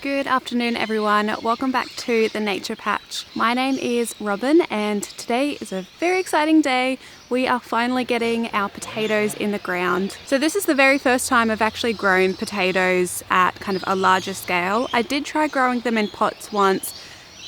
Good afternoon everyone, welcome back to the Nature Patch. My name is Robyn and today is a very exciting day. We are finally getting our potatoes in the ground. So this is the very first time I've actually grown potatoes at kind of a larger scale. I did try growing them in pots once,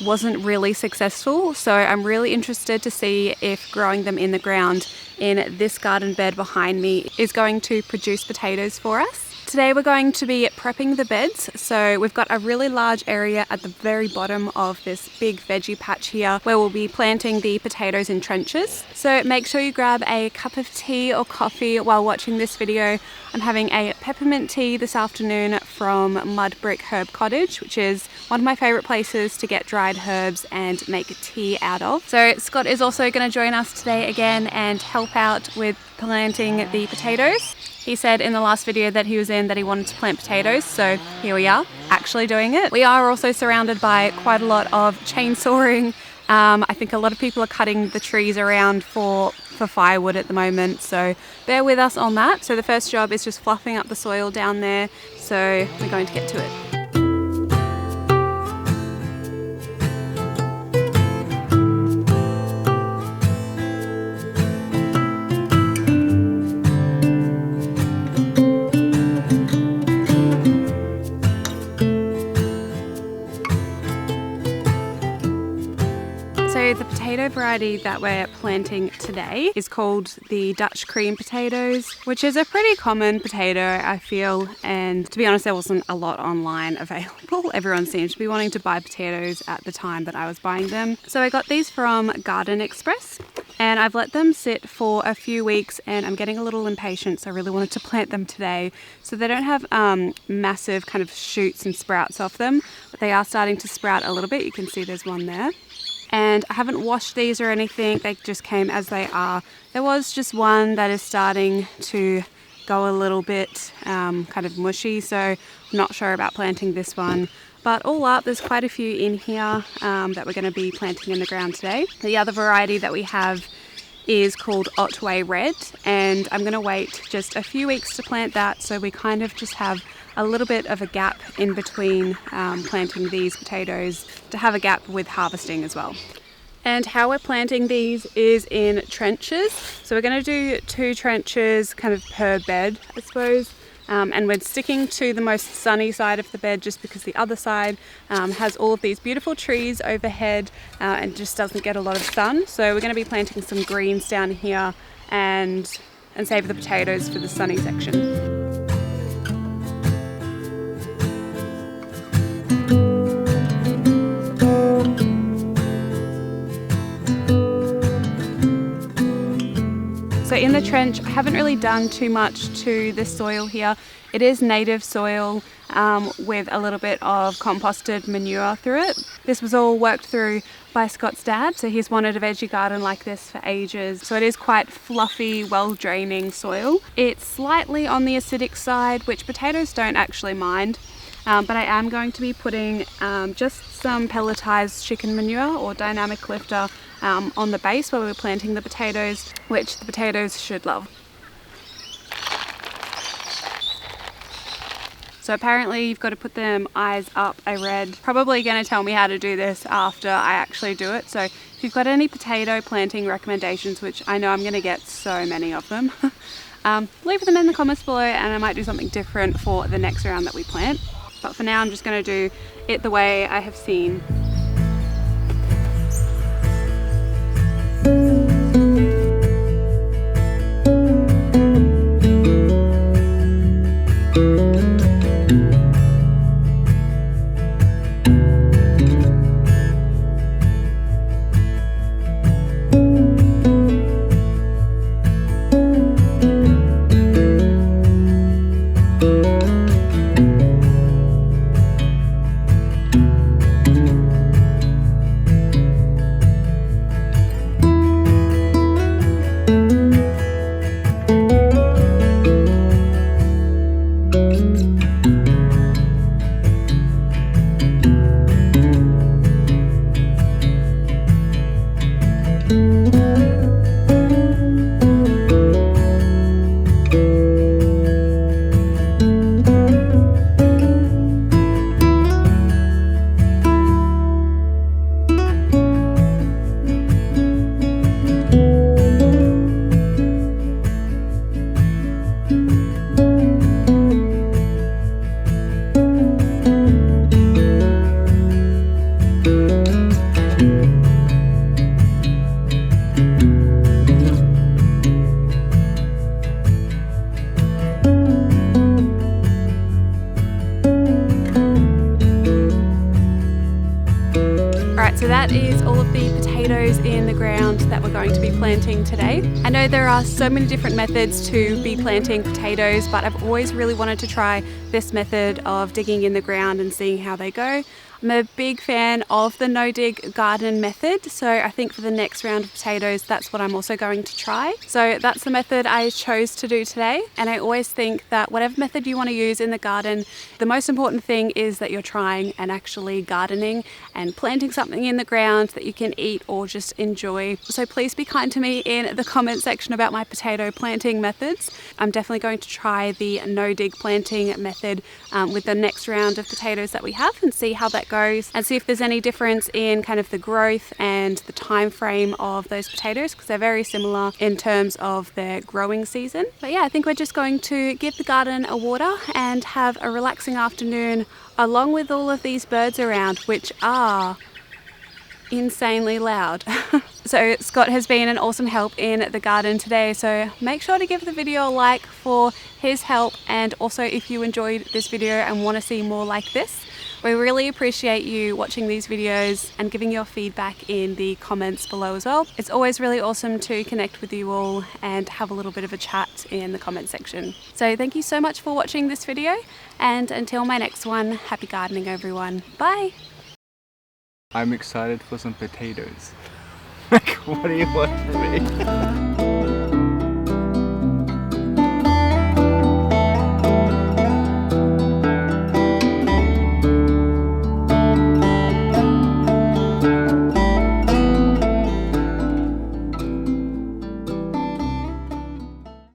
wasn't really successful, so I'm really interested to see if growing them in the ground in this garden bed behind me is going to produce potatoes for us. Today we're going to be prepping the beds, so we've got a really large area at the very bottom of this big veggie patch here where we'll be planting the potatoes in trenches. So make sure you grab a cup of tea or coffee while watching this video. I'm having a peppermint tea this afternoon from Mud Brick Herb Cottage, which is one of my favourite places to get dried herbs and make tea out of. So Scott is also going to join us today again and help out with planting the potatoes. He said in the last video that he was in that he wanted to plant potatoes, so here we are, actually doing it. We are also surrounded by quite a lot of chainsawing. I think a lot of people are cutting the trees around for firewood at the moment, so bear with us on that. So the first job is just fluffing up the soil down there, so we're going to get to it. So the potato variety that we're planting today is called the Dutch cream potatoes, which is a pretty common potato, I feel, and to be honest there wasn't a lot online available. Everyone seemed to be wanting to buy potatoes at the time that I was buying them. So I got these from Garden Express and I've let them sit for a few weeks and I'm getting a little impatient, so I really wanted to plant them today. So they don't have massive kind of shoots and sprouts off them, but they are starting to sprout a little bit. You can see there's one there. And I haven't washed these or anything, they just came as they are. There was just one that is starting to go a little bit kind of mushy, so I'm not sure about planting this one. But all up, there's quite a few in here that we're going to be planting in the ground today. The other variety that we have is called Otway Red, and I'm going to wait just a few weeks to plant that, so we kind of just have a little bit of a gap in between planting these potatoes to have a gap with harvesting as well. And how we're planting these is in trenches. So we're going to do 2 trenches kind of per bed, I suppose. And we're sticking to the most sunny side of the bed just because the other side has all of these beautiful trees overhead and just doesn't get a lot of sun. So we're going to be planting some greens down here and save the potatoes for the sunny section. So in the trench, I haven't really done too much to the soil here. It is native soil with a little bit of composted manure through it. This was all worked through by Scott's dad, so he's wanted a veggie garden like this for ages. So it is quite fluffy, well-draining soil. It's slightly on the acidic side, which potatoes don't actually mind. But I am going to be putting just some pelletized chicken manure or dynamic lifter on the base where we're planting the potatoes, which the potatoes should love. So apparently you've got to put them eyes up, I read. Probably going to tell me how to do this after I actually do it. So if you've got any potato planting recommendations, which I know I'm going to get so many of them, leave them in the comments below and I might do something different for the next round that we plant. But for now I'm just going to do it the way I have seen. So that is all of the potatoes in the ground that we're going to be planting today. I know there are so many different methods to be planting potatoes, but I've always really wanted to try this method of digging in the ground and seeing how they go. I'm a big fan of the no-dig garden method, so I think for the next round of potatoes, that's what I'm also going to try. So that's the method I chose to do today, and I always think that whatever method you want to use in the garden, the most important thing is that you're trying and actually gardening and planting something in the ground that you can eat or just enjoy. So please be kind to me in the comment section about my potato planting methods. I'm definitely going to try the no-dig planting method with the next round of potatoes that we have and see how that goes and see if there's any difference in kind of the growth and the time frame of those potatoes, because they're very similar in terms of their growing season. But yeah, I think we're just going to give the garden a water and have a relaxing afternoon along with all of these birds around, which are insanely loud. So Scott has been an awesome help in the garden today, so make sure to give the video a like for his help, and also if you enjoyed this video and want to see more like this. We really appreciate you watching these videos and giving your feedback in the comments below as well. It's always really awesome to connect with you all and have a little bit of a chat in the comment section. So thank you so much for watching this video, and until my next one, happy gardening everyone. Bye! I'm excited for some potatoes. Like, what do you want from me?